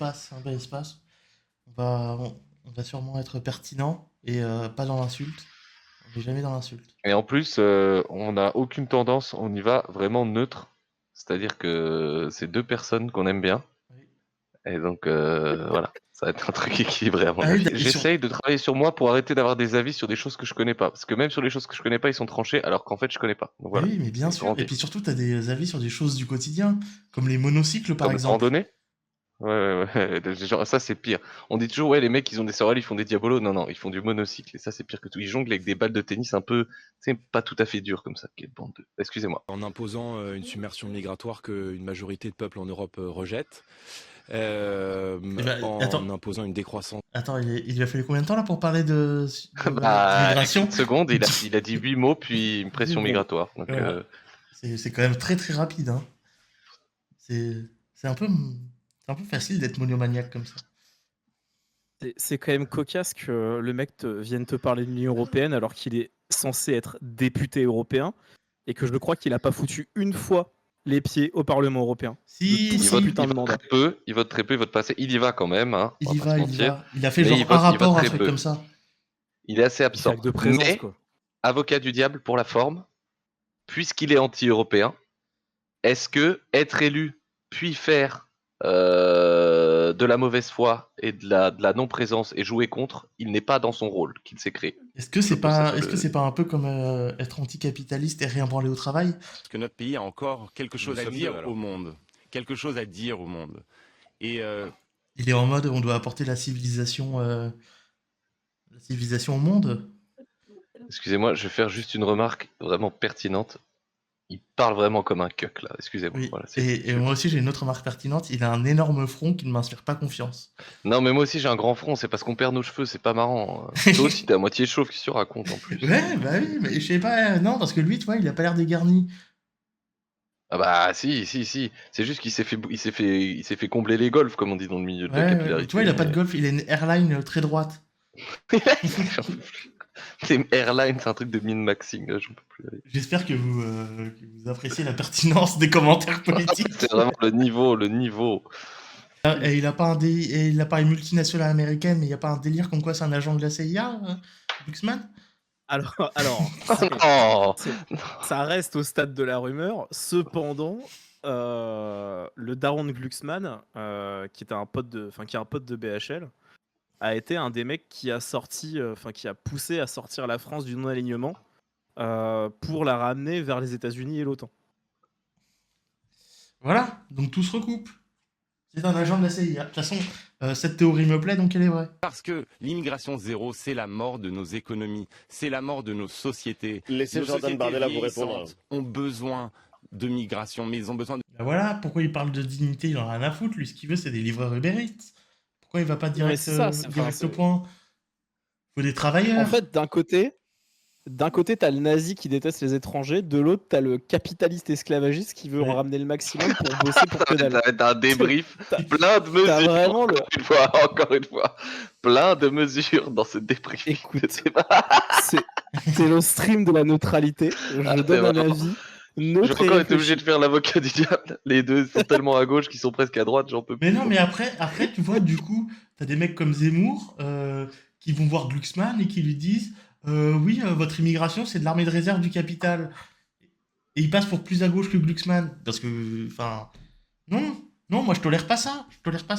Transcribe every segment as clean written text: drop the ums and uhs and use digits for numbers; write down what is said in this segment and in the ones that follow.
espace, un bel espace. On va sûrement être pertinent et pas dans l'insulte. On n'est jamais dans l'insulte. Et en plus, on n'a aucune tendance, on y va vraiment neutre. C'est-à-dire que c'est deux personnes qu'on aime bien. Oui. Et donc, voilà, ça va être un truc équilibré à mon Ah oui, avis. et sur... J'essaye de travailler sur moi pour arrêter d'avoir des avis sur des choses que je connais pas. Parce que même sur les choses que je connais pas, ils sont tranchés, alors qu'en fait, je connais pas. Donc Ah voilà, oui, mais bien c'est le sûr. grand Et défi. puis surtout, tu as des avis sur des choses du quotidien, comme les monocycles par Comme la exemple. randonnée. Ouais. Genre, ça, c'est pire. On dit toujours, ouais, les mecs, ils ont des sorels, ils font des diabolos. Non, ils font du monocycle. Et ça, c'est pire que tout. Ils jonglent avec des balles de tennis un peu, tu sais, pas tout à fait dures comme ça. Quelle bande de... Excusez-moi. En imposant une submersion migratoire qu'une majorité de peuples en Europe rejette, Attends, en imposant une décroissance. attends, il lui a fallu combien de temps là pour parler Bah, d'immigration? 4 secondes, il a dit 8 mots, puis une pression Bon, migratoire. Donc, voilà. C'est quand même très très rapide, hein. C'est un peu, c'est un peu facile d'être monomaniaque comme ça. C'est quand même cocasse que le mec vienne te parler de l'Union européenne alors qu'il est censé être député européen et que je crois qu'il a pas foutu une fois les pieds au Parlement européen. Si, De tout si. son putain de mandat. il vote très peu, il vote pas assez. Il y va quand même, hein. Il on y va pas va, se il y mentir. va. Il a fait Mais genre il un vote rapport, un très truc peu. comme ça. Il est assez Il fait absent. acte de présence, Mais, quoi. avocat du diable pour la forme, puisqu'il est anti-européen, est-ce que être élu, puis faire de la mauvaise foi et de la non-présence et jouer contre, il n'est pas dans son rôle qu'il s'est créé. Est-ce que c'est Je pose ça pas, sur est-ce que le- c'est pas un peu comme être anticapitaliste et rien branler au travail? Parce que notre pays a encore quelque chose à sommes dire deux, alors. au monde. Quelque chose à dire au monde. Et Il est en mode on doit apporter la civilisation au monde. Excusez-moi, je vais faire juste une remarque vraiment pertinente. Il parle vraiment comme un cuck là, excusez-moi. Oui. Voilà, Et moi aussi j'ai une autre remarque pertinente. Il a un énorme front qui ne m'inspire pas confiance. Non mais moi aussi j'ai un grand front, c'est parce qu'on perd nos cheveux, c'est pas marrant. Toi aussi t'es à moitié chauve, qu'est-ce que tu racontes en plus? Ouais, bah oui, mais je sais pas. Non, parce que lui, tu vois, il a pas l'air dégarni. Ah bah si. C'est juste qu'il il s'est fait combler les golfs comme on dit dans le milieu de la Ouais, capillarité. tu vois, il a pas de golf. Il a une airline très droite. Les airlines, c'est un truc de min-maxing, là, j'en peux plus aller. J'espère que vous appréciez la pertinence des commentaires politiques. C'est vraiment le niveau. Et il a pas une multinationale américaine, mais il y a pas un délire comme quoi c'est un agent de la CIA, Glucksmann? Alors, Oh ça reste au stade de la rumeur. Cependant, le daron de Glucksmann, qui est un pote de BHL, a été un des mecs qui a poussé à sortir la France du non-alignement pour la ramener vers les États-Unis et l'OTAN. Voilà, donc tout se recoupe. C'est un agent de la CIA. De toute façon, cette théorie me plaît, donc elle est vraie. parce que l'immigration zéro, c'est la mort de nos économies, c'est la mort de nos sociétés. Laissez Nos Jordan sociétés Bardella vous répondre. vieillissantes ont besoin de migration, mais ils ont besoin de... Bah voilà, pourquoi il parle de dignité, il en a rien à foutre. Lui, ce qu'il veut, c'est des livreurs Uber Eats. Pourquoi il va pas direct, c'est ça, direct au point? Faut des travailleurs. En fait, d'un côté, t'as le nazi qui déteste les étrangers, de l'autre, t'as le capitaliste esclavagiste qui veut en Ouais. ramener le maximum pour bosser pour que Ça dalle. va être un débrief, T'as- plein de mesures. T'as vraiment le. Encore une fois, plein de mesures dans ce débrief. Écoute, C'est pas- C'est le stream de la neutralité. Je c'est donne un vraiment- avis J'ai neutre et encore été obligé réfléchi. de faire l'avocat du diable. Les deux sont tellement à gauche qu'ils sont presque à droite, j'en peux plus. Mais non, mais après, tu vois, du coup, t'as des mecs comme Zemmour qui vont voir Glucksmann et qui lui disent oui, votre immigration, c'est de l'armée de réserve du capital. Et il passe pour plus à gauche que Glucksmann. Parce que, enfin, non, moi je tolère pas ça. Je tolère pas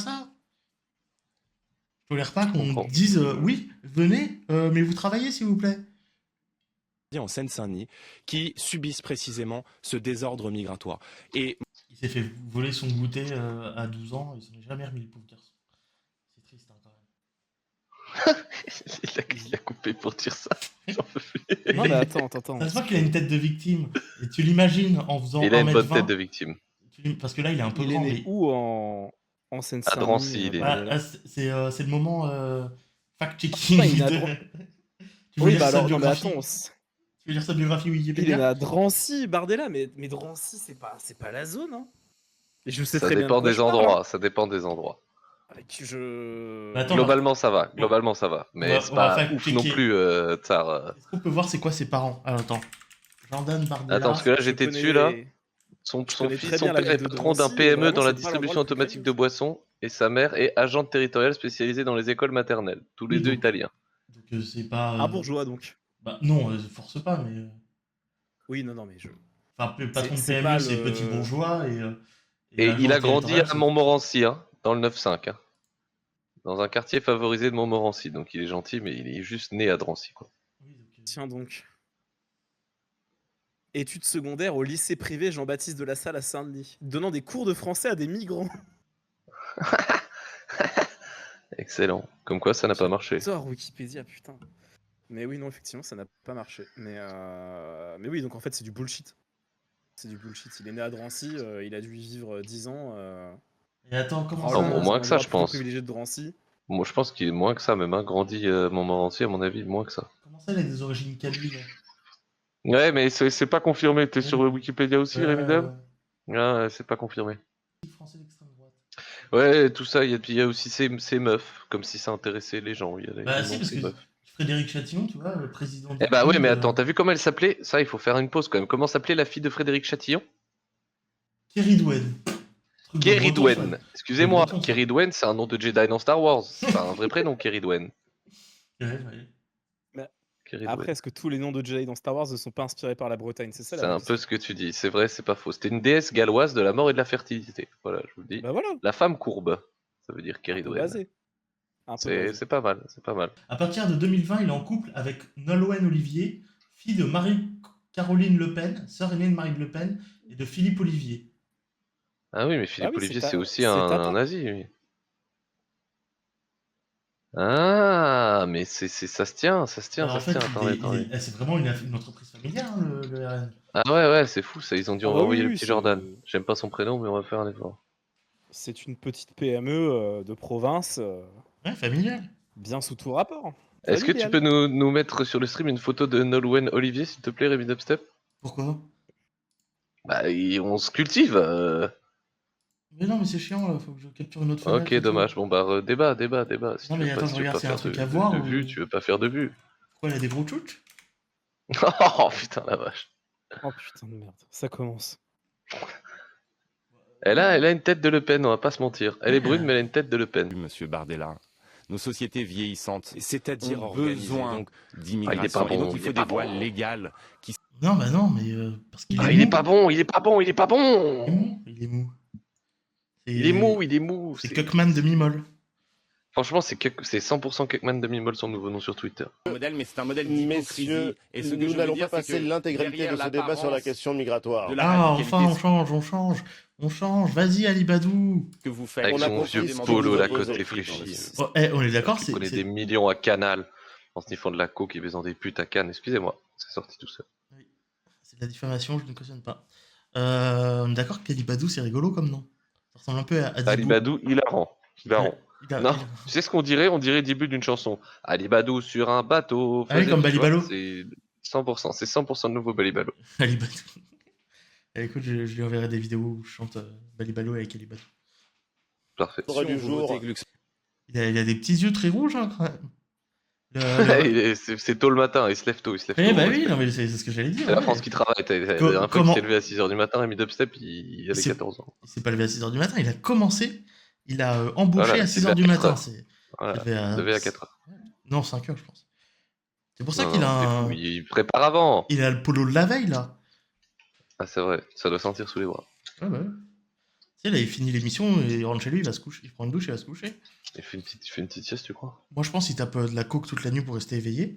qu'on comprends. dise oui, venez, mais vous travaillez s'il vous plaît. En Seine-Saint-Denis, qui subissent précisément ce désordre migratoire. Et Il s'est fait voler son goûter à 12 ans, il s'en est jamais remis, le pauvre garçon. C'est triste, hein, quand même. Il a coupé pour dire ça. J'en peux plus. Non, mais attends. Ça se voit qu'il a une tête de victime. Et tu l'imagines en faisant Il a une bonne 1m20. tête de victime. Parce que là, il est un peu Il est grand. né Mais... où en Seine-Saint-Denis À Drancy, il est né. Bardella C'est le moment fact-checking. Ah, il est à Tu veux Oui, lire bah sa alors, non, mais biographie attends. Tu veux lire sa biographie Il est Wikipédia à Drancy, Bardella, mais Drancy, c'est pas la zone, hein. Et je sais Ça très bien de dépend quoi des je parle, endroits. Ça dépend des endroits. hein. Je... Bah, attends, Globalement, ça va. Globalement, ça va. Mais on c'est va pas ouf fact-checker. non plus, Tsar. Est-ce qu'on peut voir c'est quoi ses parents? Alors, attends. Jordan Bardella. Attends, parce que là, Je j'étais connais dessus, là. les- Son connais fils, très son bien la père est ville de patron d'un Drancy, PME vraiment, dans la c'est pas l'endroit distribution le plus automatique connu. de boissons et sa mère est agente territoriale spécialisée dans les écoles maternelles. Tous les Oui, deux donc- italiens. Donc c'est pas. Un bourgeois donc. Bah, non, force pas, mais. Oui, non, mais je. Enfin, patron de C'est PME, pas c'est le- petit bourgeois Et agent il a grandi territorial, à c'est- Montmorency, hein, dans le 9-5. Hein, dans un quartier favorisé de Montmorency. Donc il est gentil, mais il est juste né à Drancy. Quoi. Oui, donc, Tiens donc. Études secondaires au lycée privé Jean-Baptiste de la Salle à Saint-Denis, donnant des cours de français à des migrants. Excellent. Comme quoi, ça n'a pas marché. Sors Wikipédia, putain. Mais oui, non, effectivement, ça n'a pas marché. Mais oui, donc en fait, c'est du bullshit. C'est du bullshit. Il est né à Drancy, il a dû y vivre 10 ans. Et attends, comment Non, ça au moins que ça, je pense. Privilégié de Drancy. Moi, je pense qu'il est moins que ça, même. Hein, grandi à Montmorency, à mon avis, moins que ça. Comment ça, il a des origines kabyles? Ouais, mais c'est pas confirmé. T'es sur Wikipédia aussi, Rémi Dab Ouais, Ah, c'est pas confirmé. français d'extrême droite. Ouais, tout ça, il y a aussi ces meufs, comme si ça intéressait les gens. Il y a les- Bah les si, noms de parce ces que meufs. Frédéric Chatillon, tu vois, le président du Eh bah ouais, PIB, mais attends, t'as vu comment elle s'appelait? Ça, il faut faire une pause quand même. Comment s'appelait la fille de Frédéric Chatillon? Kerry Dwen. Truc de Kerry breton, Dwen. ça. Excusez-moi, De breton, ça. Kerry Dwen, c'est un nom de Jedi dans Star Wars. C'est pas un vrai prénom, Kerry Dwen. Ouais, ouais. Kerry Après, Dwen. est-ce que tous les noms de Jedi dans Star Wars ne sont pas inspirés par la Bretagne? C'est ça C'est la vraie un peu question. ce que tu dis. C'est vrai, c'est pas faux. C'était une déesse galloise de la mort et de la fertilité. Voilà, je vous le dis. Bah voilà, La femme courbe. Ça veut dire un Kerry peu Dwen. basé. Un peu C'est basé. c'est pas mal, c'est pas mal. À partir de 2020, il est en couple avec Nolwenn Olivier, fille de Marie-Caroline Le Pen, sœur aînée de Marine Le Pen, et de Philippe Olivier. Ah oui, mais Philippe oui, Olivier, c'est c'est aussi c'est un Tata. nazi, lui. Ah, mais ça se tient, ça se tient, Alors, ça en se fait, tient. Attendez. c'est vraiment une entreprise familiale, hein, le RN. Ah ouais, c'est fou ça. Ils ont dit Ah on bah va oui, envoyer le oui, petit c'est- Jordan. J'aime pas son prénom, mais on va faire un effort. C'est une petite PME de province, Ouais, familiale. bien sous tout rapport. Est-ce que tu Familiale. peux nous mettre sur le stream une photo de Nolwenn Olivier, s'il te plaît, Rémi Dubstep? Pourquoi? Bah, on se cultive. Mais non, mais c'est chiant, là, faut que je capture une autre fenêtre. Ok, et tout. dommage. Bon bah, débat. Si Non, tu mais veux attends, pas, je si tu veux regarde pas s'il y a un faire truc de à voir. vue, tu veux pas faire de vue. Pourquoi il a des gros tchouches? Oh putain la vache. Oh putain de merde, ça commence. Elle a une tête de Le Pen, on va pas se mentir. Elle est brune, mais elle a une tête de Le Pen. Monsieur Bardella. Nos sociétés vieillissantes C'est-à-dire ont organisé, besoin donc. d'immigration. bon, Et donc il il faut est pas des voies bon. légales qui Non, bah non, mais parce qu'il Ah, est il est mou. pas bon, il est pas bon, il est pas Il est bon. mou. Il est mou. Il est mou, il est mou. C'est Cuckman de Mimol. Franchement, c'est 100% Kekman de Mimol, son nouveau nom sur Twitter. modèle, mais c'est un modèle d'hypocrisie. Messieurs, Et ce que nous je veux n'allons dire, pas c'est passer que l'intégralité derrière de ce débat sur la l'apparence question migratoire. de la Ah, radicalité, enfin, on change. Vas-y, Ali Badou. ce que vous faites. Avec On a son compris vieux ce que polo, vous la proposez. côte réfléchie. Oh, on est d'accord, Il connaît des millions à Canal en sniffant de la coke et baisant des putes à Cannes. Excusez-moi, c'est sorti tout seul. c'est de la diffamation, je ne cautionne pas. On est d'accord qu'Ali Badou, c'est rigolo comme nom. Ça ressemble un peu à Ali Dibou. Badou, hilarant. Hilarant. Il a- Non, il a- tu sais ce qu'on dirait? On dirait le début d'une chanson. Ali Badou sur un bateau. Ah oui, faisait- comme tu vois, Balibalo. C'est 100%, c'est 100% de nouveau Balibalo. Ali Badou. Écoute, je lui enverrai des vidéos où je chante Balibalo avec Ali Badou. Parfait. L'ordre du Vous jour. votez Glucksmann. Il a des petits yeux très rouges, hein, quand même. Le- C'est tôt le matin, il se lève tôt. Il se lève Eh tôt, bah on oui, respecte. non, mais c'est ce que j'allais dire. C'est la ouais. France qui travaille. La dernière fois Comment- qu'il s'est levé à 6h du matin, Rémi Dubstep, il avait C'est- 14 ans. Il s'est pas levé à 6h du matin, il a commencé, il a embauché Voilà, à il s'est 6h levé du à matin. 4 C'est Voilà, il il se levait à 4h. Non, 5h, je pense. C'est pour ça Non, qu'il non, a t'es un... fou, il prépare avant. Il a le polo de la veille, là. Ah, c'est vrai, ça doit sentir sous les bras. Ouais, bah ouais. Tu sais, là, il finit l'émission, et il rentre chez lui, il va se coucher. Il prend une douche, il va se coucher. Il fait une petite sieste, tu crois? Moi, je pense qu'il tape de la coke toute la nuit pour rester éveillé.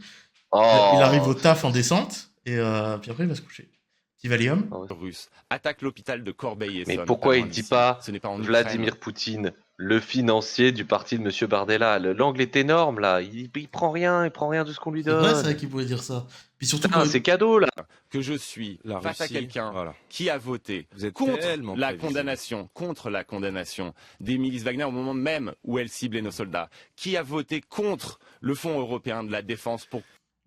Oh, Il arrive au taf en descente, et puis après, il va se coucher. Petit Valium. Russe attaque l'hôpital de Corbeil-Essonnes. Mais pourquoi pas il loin dit d'ici. pas Ce n'est pas en Vladimir Ukraine. Poutine, le financier du parti de Monsieur Bardella. L'angle est énorme là. Il prend rien de ce qu'on lui C'est vrai, c'est vrai donne. qu'il pouvait dire ça. Puis surtout, Putain, quand... c'est cadeau là. Que je suis La face à Russie, quelqu'un voilà. qui a voté Vous êtes contre tellement la prévisible. contre la condamnation des milices Wagner au moment même où elles ciblaient nos soldats, qui a voté contre le Fonds européen de la défense pour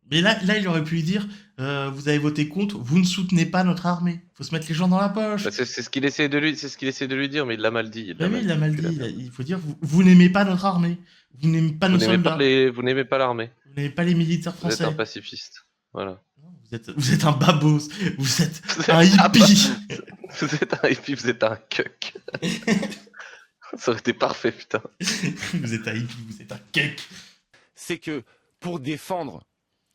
Mais là, il aurait pu lui dire vous avez voté contre, vous ne soutenez pas notre armée. Faut se mettre les gens dans la poche. Bah, c'est ce qu'il essaie de lui dire, mais il l'a mal dit. Bah oui, il l'a mal dit. Il faut dire vous n'aimez pas notre armée. Vous n'aimez pas Vous nos n'aimez soldats. vous n'aimez pas l'armée. Vous n'aimez pas les militaires Vous êtes français. un pacifiste. Voilà. Non, vous êtes un babos. Vous êtes Vous êtes un un hippie. Vous êtes un hippie, vous êtes un cuck. Ça aurait été parfait, putain. Vous êtes un hippie, vous êtes un cake. C'est que pour défendre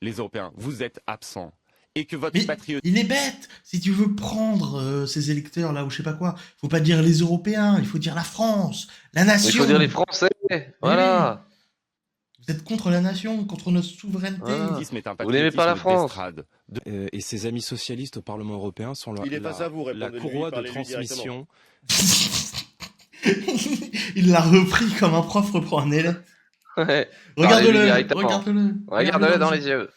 les Européens, vous êtes absent. Et que votre Mais patriotisme... il est bête. Si tu veux prendre ces électeurs là ou je sais pas quoi, faut pas dire les Européens, il faut dire la France, la nation. Il faut dire les Français. Voilà. Vous êtes contre la nation, contre notre souveraineté. Voilà. est un Vous n'aimez pas la patriotisme France. d'estrade. Et ses amis socialistes au Parlement européen sont Il est face à vous, la répondez-lui, courroie de parlez-lui transmission. Il l'a repris comme un prof reprend un élève. Ouais. Regarde-le, directement. regarde-le. Regarde-le dans les yeux.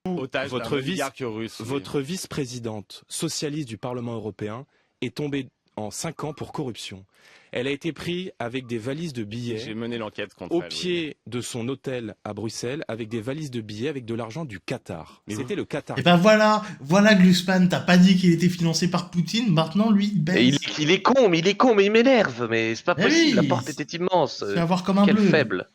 Otage Votre d'un vice- oligarque russe. oui. Votre vice-présidente socialiste du Parlement européen est tombée en 5 ans pour corruption. Elle a été prise avec des valises de J'ai billets mené l'enquête contre au elle. oui. pied de son hôtel à Bruxelles avec des valises de billets avec de l'argent du Qatar. Mais C'était le Qatar. Et ben voilà Glucksmann, t'as pas dit qu'il était financé par Poutine, maintenant lui il Et baisse. il est con, mais il m'énerve. Mais c'est pas Eh possible. oui, La porte était immense. C'est à voir comme un Quel bleu. faible.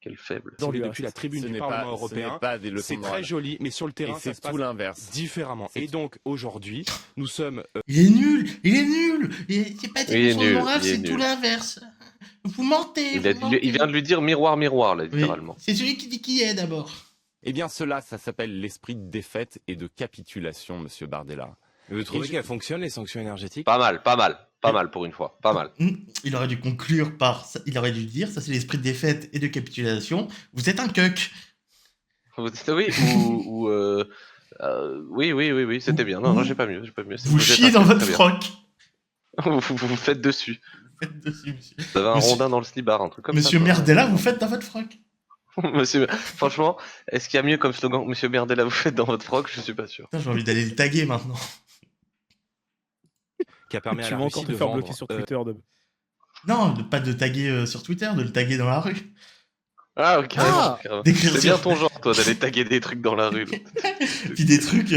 Quel faible. Dans lui depuis la tribune Ce du n'est Parlement pas- européen. Ce n'est pas des leçons C'est de très morale. joli, mais sur le Et terrain, ça c'est se passe tout l'inverse. différemment. C'est Et donc aujourd'hui, nous sommes Il est nul. C'est pas Il des est leçons de nul, morale, il est c'est tout nul. l'inverse. Vous mentez. Il vous mentez. vient de lui dire miroir, miroir, là, Oui, littéralement. c'est celui qui dit qui est d'abord. Eh bien, cela, ça s'appelle l'esprit de défaite et de capitulation, monsieur Bardella. Vous trouvez je- qu'elles fonctionnent, les sanctions énergétiques? Pas mal pour une fois. Pas mal. Il aurait dû conclure par ça. Il aurait dû dire ça c'est l'esprit de défaite et de capitulation. Vous êtes un cuck. Oui, oui, c'était bien. Non, j'ai pas mieux. C'est- Vous êtes chiez un dans cuck, votre très bien. froc. Vous faites dessus. Faites dessus, monsieur. Vous avez un Monsieur- rondin dans le slibard, un truc comme Monsieur ça. quoi. Merdella, vous faites dans votre froc. Monsieur, franchement, est-ce qu'il y a mieux comme slogan Monsieur Merdella, vous faites dans votre froc Je suis pas sûr. Putain, j'ai envie d'aller le taguer maintenant. Qui a permis à Tu la vas Russie encore te de faire vendre, bloquer sur Twitter. Non, pas de taguer sur Twitter, de le taguer dans la rue. Ah, ok, carrément, Ah carrément. D'écrire C'est bien sur- ton genre, toi, d'aller taguer des trucs dans la rue. là. Puis des trucs,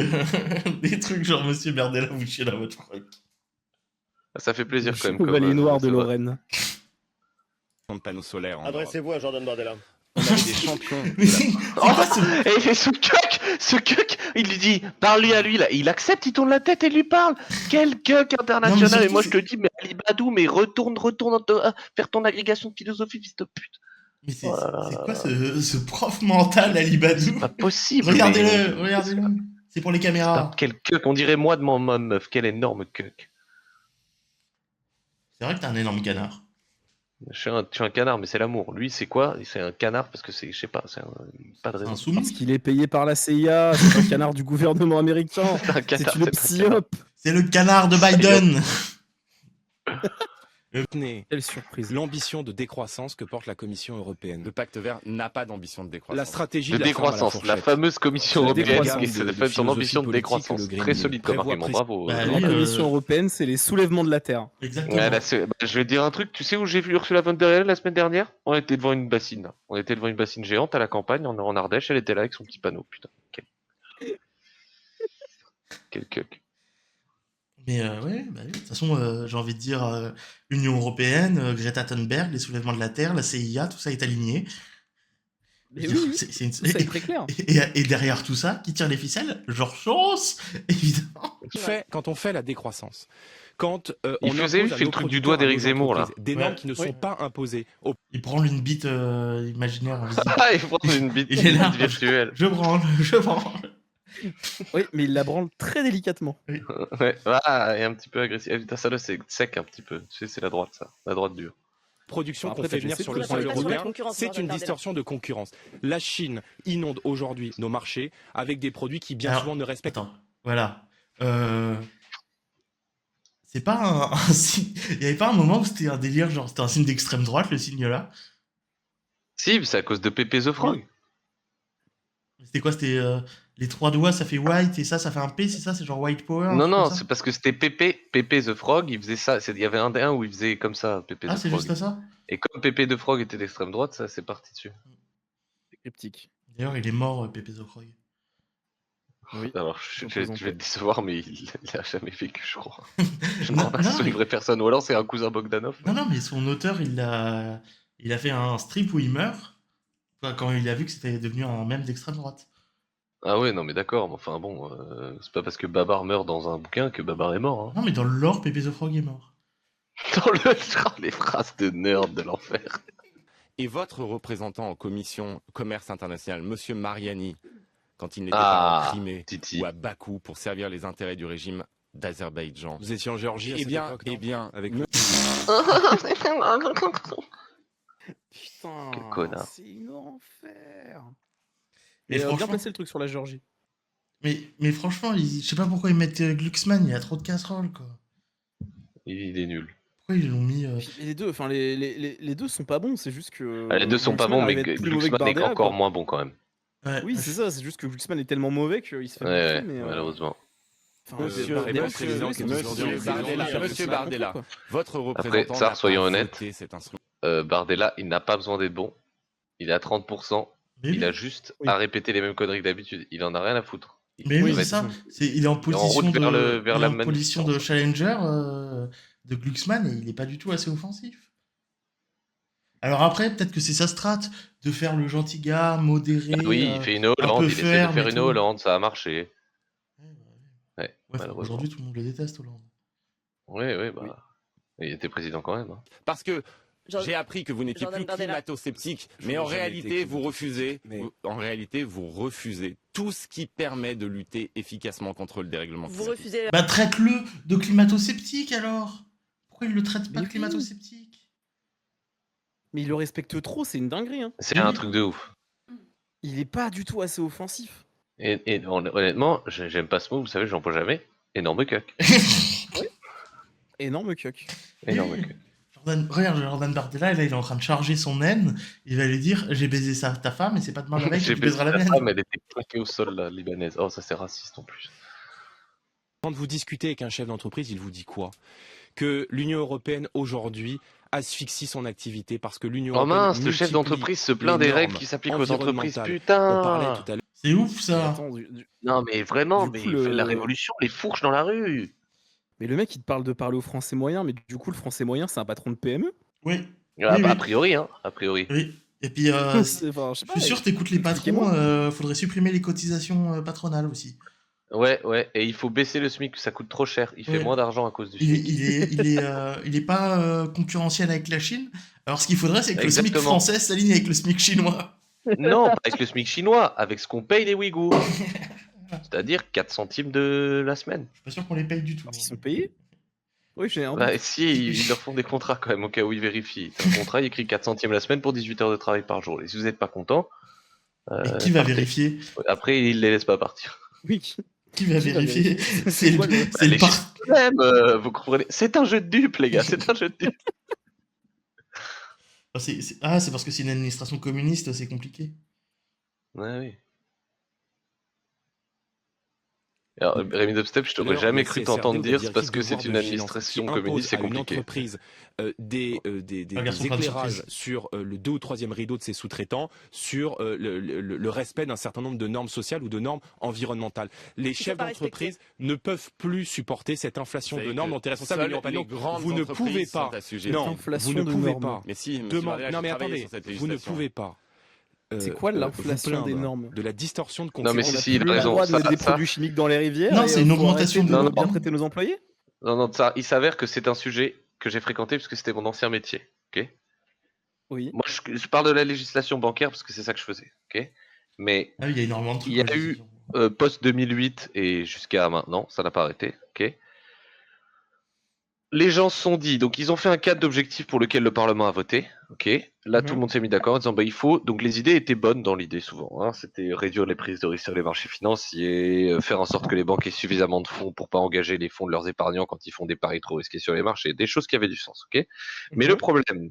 des trucs genre Monsieur Merdella, vous chiez dans votre froc. Ça fait plaisir quand même. Chevalier noir de c'est vrai. Lorraine. De panneaux solaires. en Adressez-vous à Jordan Bardella. Europe. On avait des champions. Mais c'est quoi ce... Et ce cuck, il lui dit, parle-lui à lui, là. Il accepte, il tourne la tête et lui parle. Quel cuck international. surtout, Et moi, je c'est- te dis, mais Ali Badou, mais retourne faire ton agrégation de philosophie, fils de pute. Mais c'est quoi ce prof mental, Ali Badou Pas possible. Regardez-le, mais- regardez-le. C'est pour les caméras. Putain, quel cuck. On dirait moi de mon meuf. Quel énorme cuck. C'est vrai que t'es un énorme canard. Je suis un canard, mais c'est l'amour. Lui, c'est quoi? C'est un canard parce que c'est, je sais pas, pas de C'est un raison. soumis. Parce qu'il est payé par la CIA, c'est un canard du gouvernement américain. C'est un canard, C'est une c'est pas un canard. psyope. C'est le canard de Biden. Tenez Quelle surprise. l'ambition de décroissance que porte la Commission européenne. Le pacte vert n'a pas d'ambition de décroissance. La stratégie De de la ferme à la décroissance, la fourchette. fameuse commission La européenne décroissance qui de fait son philosophie ambition de politique, décroissance. le Green Très Deal solide comme prévoit argument, bravo. Bah, La oui, Commission européenne, c'est les soulèvements de la Terre. Exactement. Ouais, là, je vais te dire un truc, tu sais où j'ai vu Ursula von der Leyen la semaine dernière? On était devant une bassine. On était devant une bassine géante à la campagne, en Ardèche, elle était là avec son petit panneau, putain. Quel cuck. Mais ouais, bah oui. De toute façon, j'ai envie de dire Union Européenne, Greta Thunberg, les soulèvements de la Terre, la CIA, tout ça est aligné. Mais Je veux dire, oui, c'est une- ça est très clair. et derrière tout ça, qui tire les ficelles? Georges Soros, évidemment. Quand on fait la décroissance, quand Il on faisait, impose il à fait le nos truc du doigt producteurs, à d'Éric nos Zemmour, là. entreprises, des normes Ouais. qui ne Oui. sont pas imposées aux Il branle une bite imaginaire invisible. Ah, il prend une bite Il est là. virtuelle. Je branle. Oui, mais il la branle très délicatement. Ouais, ah, et un petit peu agressif. Eh, putain, ça là, c'est sec un petit peu. Tu sais, c'est la droite, ça. La droite dure. productions Après, qu'on fait je venir sais sur pas, le je sol sais pas sur la européen, concurrence, c'est Jordan une Bardella. distorsion de concurrence. La Chine inonde aujourd'hui nos marchés avec des produits qui bien Alors, souvent ne respectent Attends, voilà. C'est pas un signe. Il y avait pas un moment où c'était un délire, genre c'était un signe d'extrême droite, le signe là. Si, c'est à cause de Pépé the Frog. C'était quoi? C'était les trois doigts, ça fait white et ça fait un P, c'est ça? C'est genre white power? un Non, truc non, comme ça c'est parce que c'était Pépé the Frog, il faisait ça. Il y avait un où il faisait comme ça, Pépé Ah, the c'est Frog. juste ça? Et comme Pépé the Frog était d'extrême droite, ça c'est parti dessus. C'est cryptique. D'ailleurs, il est mort, Pépé the Frog. Oui. Alors, je vais te décevoir, mais il a jamais vécu, je crois. Je Non, crois pas que ce non, soit une mais- vraie personne, ou alors c'est un cousin Bogdanov. Non, non, mais son auteur, il a fait un strip où il meurt quand il a vu que c'était devenu un mème d'extrême droite. Ah ouais, non, mais d'accord, mais enfin bon, c'est pas parce que Babar meurt dans un bouquin que Babar est mort. Hein. Non, mais dans le lore, Pépé the Frog est mort. Dans le genre, les phrases de nerd de l'enfer. Et votre représentant en commission commerce international, Monsieur Mariani, quand il n'était pas en Crimée Titi. ou à Bakou pour servir les intérêts du régime d'Azerbaïdjan. Vous étiez en Géorgie à cette époque, non avec Putain, Quel connard. c'est une enfer. Mais Et bien franchement, placé le truc sur la Géorgie. mais franchement, je sais pas pourquoi ils mettent Glucksmann, il y a trop de casseroles, quoi. Il est nul. Pourquoi ils l'ont mis Puis les deux, enfin les deux sont pas bons, c'est juste que Les deux sont pas Glucksmann bons, mais arrive à être plus mauvais que Glucksmann est Bardella, encore quoi. moins bon quand même. Ouais, Oui, c'est ça, c'est juste que Glucksmann est tellement mauvais qu'il se fait Ouais, bouffer, mais malheureusement. enfin, Monsieur Bardella, président, c'est- qui nous c'est- ordonne- c'est- Bardella, c'est- Monsieur c'est Bardella. quoi. Votre représentant Après, ça, n'a soyons pas honnêtes. voté cet instrument. Bardella, il n'a pas besoin d'être bon. Il est à 30%. Mais Il oui, a juste Oui. à répéter les mêmes conneries que d'habitude. Il en a rien à foutre. mais Il oui, va c'est être- ça. Il est en position route vers de, vers il est la en position de manif. challenger de Glucksmann et il est pas du tout assez offensif. Alors après, peut-être que c'est sa strat de faire le gentil gars, modéré, Oui, il fait une un Hollande. peu Il essaie de ferme faire et une tout. Hollande. Ça a marché. Ouais, Ouais, enfin, malheureusement. aujourd'hui, tout le monde le déteste, Hollande. Oui, bah. Oui. Il était président quand même. Hein. Parce que Jordan- j'ai appris que vous n'étiez Jordan plus Bardella. climato-sceptique, Je mais n'ai en jamais été réalité, vous climato-sceptique, refusez, mais- en réalité, vous refusez tout ce qui permet de lutter efficacement contre le dérèglement Vous climatique. refusez Bah traite-le de climato-sceptique alors. Pourquoi il le traite pas Mais de oui. climato-sceptique? Mais il le respecte trop, c'est une dinguerie. Hein. C'est Oui. un truc de ouf. Il est pas du tout assez offensif. Et honnêtement, j'aime pas ce mot. Vous savez, je l'emploie jamais. Énorme cuck. Énorme cuck. Énorme Oui. cuck. Regarde, Jordan Bardella, là, il est en train de charger son haine. Il va lui dire j'ai baisé ta femme et c'est pas demain la veille que J'ai tu baisé baiseras la sa mienne. femme, elle était claquée au sol, la libanaise. Oh, ça c'est raciste en plus. Quand vous discutez avec un chef d'entreprise, il vous dit quoi? Que l'Union européenne aujourd'hui asphyxie son activité parce que l'Union Oh européenne mince, le chef multiplie d'entreprise se plaint les des règles normes qui s'appliquent aux entreprises. environnementales. On parlait Putain! tout à l'heure. C'est ouf Mais ça. attends, Non, mais vraiment, Du mais coup, il fait le- la révolution, les fourches dans la rue. mais le mec il te parle de parler au français moyen, mais du coup le français moyen c'est un patron de PME. Oui, Ah, Oui, bah, oui. a priori, hein. A priori. oui. Et puis, Enfin, je sais je pas, suis sûr, t'écoutes les patrons, expliquez-moi. faudrait supprimer les cotisations patronales aussi. Ouais, et il faut baisser le SMIC, ça coûte trop cher. Il fait Ouais. moins d'argent à cause du Il est, SMIC. il est pas concurrentiel avec la Chine. Alors, ce qu'il faudrait, c'est que le SMIC Exactement. français s'aligne avec le SMIC chinois. Non, pas avec le SMIC chinois, avec ce qu'on paye les Ouïghours. C'est-à-dire 4 centimes de la semaine. Je suis pas sûr qu'on les paye du tout. Parce qu'ils sont payés. Oui, j'ai un doute. Bah, si, ils leur font des contrats quand même, au cas où ils vérifient. T'as un contrat, il écrit 4 centimes la semaine pour 18 heures de travail par jour. Et si vous n'êtes pas content, Et qui va partez. vérifier? Après, ils les laissent pas partir. Oui. Qui va Qui va vérifier? vérifier C'est quoi, le, le- c'est le Les par- Même, vous comprenez. C'est un jeu de dupes, les gars, c'est un jeu de dupes. Ah, c'est parce que c'est une administration communiste, c'est compliqué. Ouais, oui. Alors, Rémi Dubstep, je t'aurais L'heure, jamais la cru CSRD t'entendre ou la dire c'est parce directive que de c'est devoir une de vigilance administration qui communiste, impose c'est à une compliqué. entreprise des Garçon, plein de éclairages surprises. sur le 2 ou 3e rideau de ses sous-traitants, sur le respect d'un certain nombre de normes sociales ou de normes environnementales. Les faut chefs pas d'entreprise ne peuvent plus supporter cette inflation Vous savez de normes que dont est responsable seules l'Union européenne. les Donc, grandes vous ne pouvez entreprises pas. sont assujetties. Non, Inflation vous ne de pouvez normes. pas. Mais si, monsieur Demande- Bardella, non j'ai mais travaillé attendez, sur cette vous ne législation. pouvez pas. C'est quoi vous l'inflation des plaindre normes? de la distorsion de Non, mais concurrence. si, il a Plus le raison. droit de Ça- mettre des ça- produits chimiques dans les rivières. Non, et, c'est une faut augmentation arrêter de de normes. bien traiter nos employés. Non, ça, il s'avère que c'est un sujet que j'ai fréquenté parce que c'était mon ancien métier. Ok. Oui. Moi, je parle de la législation bancaire parce que c'est ça que je faisais. Ok. Mais Ah oui, il y a énormément de trucs. Il y a moi, je eu- sais. post 2008 et jusqu'à maintenant, ça n'a pas arrêté. Ok. Les gens se sont dit, donc ils ont fait un cadre d'objectifs pour lequel le Parlement a voté. Ok. Là, tout le monde s'est mis d'accord en disant, bah, il faut. Donc les idées étaient bonnes dans l'idée souvent. Hein. C'était réduire les prises de risque sur les marchés financiers, faire en sorte que les banques aient suffisamment de fonds pour pas engager les fonds de leurs épargnants quand ils font des paris trop risqués sur les marchés. Des choses qui avaient du sens. Ok. Mais le problème,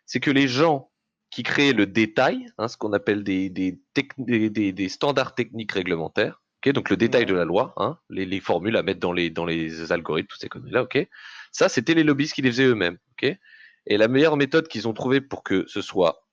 c'est que les gens qui créaient le détail, hein, ce qu'on appelle des standards techniques réglementaires, ok, donc le détail Ouais. de la loi, hein, les formules à mettre dans les algorithmes, toutes ces conneries-là, ok. Ça, c'était les lobbyistes qui les faisaient eux-mêmes, ok. Et la meilleure méthode qu'ils ont trouvée pour que ce soit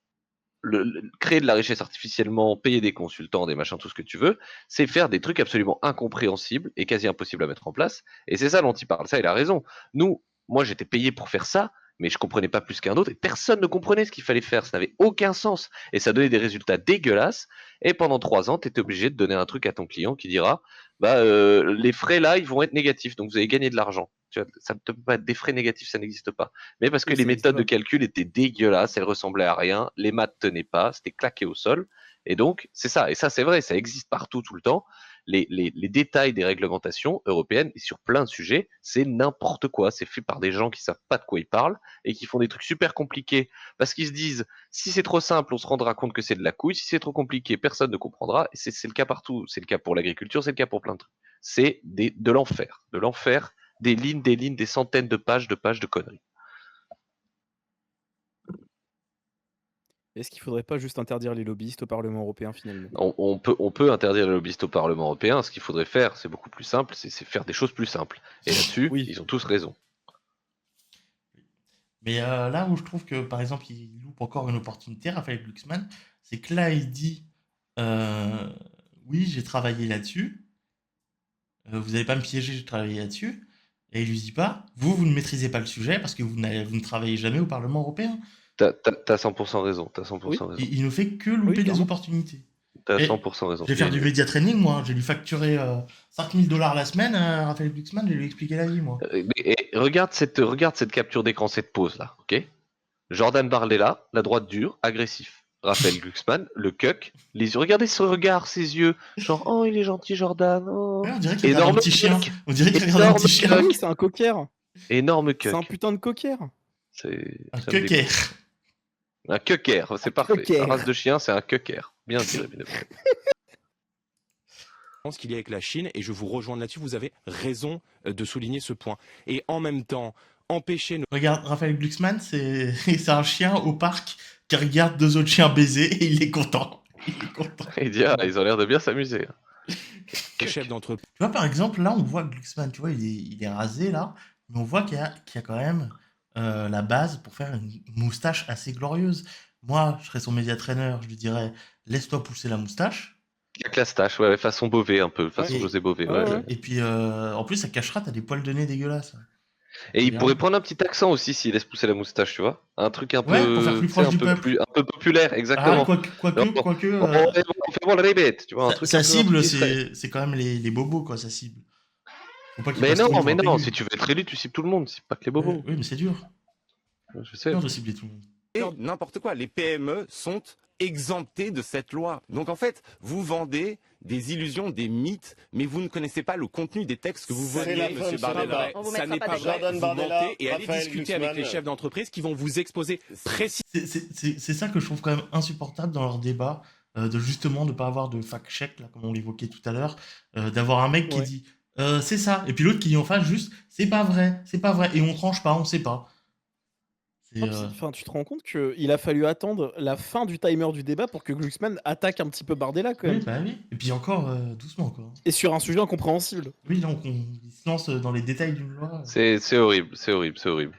créer de la richesse artificiellement, payer des consultants, des machins, tout ce que tu veux, c'est faire des trucs absolument incompréhensibles et quasi impossibles à mettre en place. Et c'est ça dont il parle. Ça, il a raison. Moi, j'étais payé pour faire ça, mais je comprenais pas plus qu'un autre et personne ne comprenait ce qu'il fallait faire. Ça n'avait aucun sens et ça donnait des résultats dégueulasses. Et pendant 3 ans, tu étais obligé de donner un truc à ton client qui dira, bah, les frais là, ils vont être négatifs, donc vous allez gagner de l'argent. Tu vois, ça ne peut pas être des frais négatifs, ça n'existe pas. Mais parce que Oui, les ça n'existe méthodes de pas. calcul étaient dégueulasses, elles ressemblaient à rien, les maths tenaient pas, c'était claqué au sol. Et donc, c'est ça. Et ça, c'est vrai, ça existe partout, tout le temps. Les détails des réglementations européennes et sur plein de sujets, c'est n'importe quoi. C'est fait par des gens qui savent pas de quoi ils parlent et qui font des trucs super compliqués parce qu'ils se disent si c'est trop simple, on se rendra compte que c'est de la couille. Si c'est trop compliqué, personne ne comprendra. Et c'est le cas partout. C'est le cas pour l'agriculture, c'est le cas pour plein de trucs. C'est de l'enfer. De l'enfer, des lignes, des centaines de pages de conneries. Est-ce qu'il faudrait pas juste interdire les lobbyistes au Parlement européen finalement? On peut interdire les lobbyistes au Parlement européen. Ce qu'il faudrait faire, c'est beaucoup plus simple, c'est faire des choses plus simples. Et là-dessus, Oui. ils ont tous raison. Mais là où je trouve que, par exemple, il loupe encore une opportunité, Raphaël Glucksmann, c'est que là, il dit oui, j'ai travaillé là-dessus, vous n'allez pas me piéger, j'ai travaillé là-dessus. Et il lui dit pas vous ne maîtrisez pas le sujet parce que vous ne travaillez jamais au Parlement européen. T'as 100% raison. T'as 100% Oui. raison. Il ne fait que louper des clairement. opportunités. T'as Et 100% raison. Je vais faire du média training, moi. Je vais lui facturer 5000 $ la semaine à Raphaël Glucksmann, je vais lui expliquer la vie, moi. Et regarde cette capture d'écran, cette pause là, ok? Jordan Bardella, la droite dure, agressif. Raphaël Glucksmann, le cuck, les yeux. Regardez ce regard, ses yeux. Genre, oh, il est gentil, Jordan. Oh. Ouais, on dirait qu'il regarde un Énorme petit chien. cuck. On dirait qu'il regarde un Énorme petit chien. cuck. Oui, c'est un cocker. Énorme C'est un cuck. putain de cocker. Un Ça me dégoûte. cucker. Un cucker, c'est parfait. cucker. La race de chien, c'est un cucker. Bien dit, Rémi Leblanc. qu'il y a avec la Chine, et je vous rejoins là-dessus, vous avez raison de souligner ce point. Et en même temps, empêcher nos Regarde, Raphaël Glucksmann, c'est un chien au parc qui regarde deux autres chiens baiser et il est content. Il est content. Il dit, ah, ils ont l'air de bien s'amuser. chefs d'entreprise Tu vois, par exemple, là, on voit Glucksmann, tu vois, il est rasé, là, mais on voit qu'il y a quand même la base pour faire une moustache assez glorieuse. Moi, je serais son média trainer, je lui dirais, laisse-toi pousser la moustache. La classe tâche, ouais, façon Beauvais un peu, façon Ouais. José Beauvais. Ouais, Ouais. ouais. Et puis, en plus, ça cachera, t'as des poils de nez dégueulasses. Et il Bien. pourrait prendre un petit accent aussi s'il laisse pousser la moustache, tu vois. Un truc un Ouais, peu, pour faire plus tu sais, proche du peuple. un peu populaire, exactement. Ah, quoique, On fait voir le rébête, tu vois. Un truc sa un peu cible, discret. c'est quand même les bobos, quoi, sa cible. Faut pas qu'il Mais passe trop non, pour un pégu. si tu veux être élu, tu cibles tout le monde, c'est pas que les bobos. Oui, mais c'est dur. Je sais. C'est dur de cibler tout le monde. N'importe quoi. Les PME sont exemptés de cette loi. Donc en fait, vous vendez des illusions, des mythes, mais vous ne connaissez pas le contenu des textes que vous C'est votez, la monsieur fin de ce Bardella. débat. On vous ça mettra n'est pas pas d'accord. vrai, Jordan vous Bardella, mentez et allez Raphaël discuter avec les Glucksmann. chefs d'entreprise qui vont vous exposer précisément. C'est ça que je trouve quand même insupportable dans leur débat, de justement ne pas avoir de fact-check, là, comme on l'évoquait tout à l'heure, d'avoir un mec qui Ouais. dit c'est ça, et puis l'autre qui dit en face juste c'est pas vrai, et on tranche pas, on sait pas. C'est, Enfin, tu te rends compte qu'il a fallu attendre la fin du timer du débat pour que Glucksmann attaque un petit peu Bardella quand oui, même. bah oui. Et puis encore doucement, quoi. Et sur un sujet incompréhensible. Oui, donc il se lance dans les détails d'une loi. C'est horrible, c'est horrible, c'est horrible.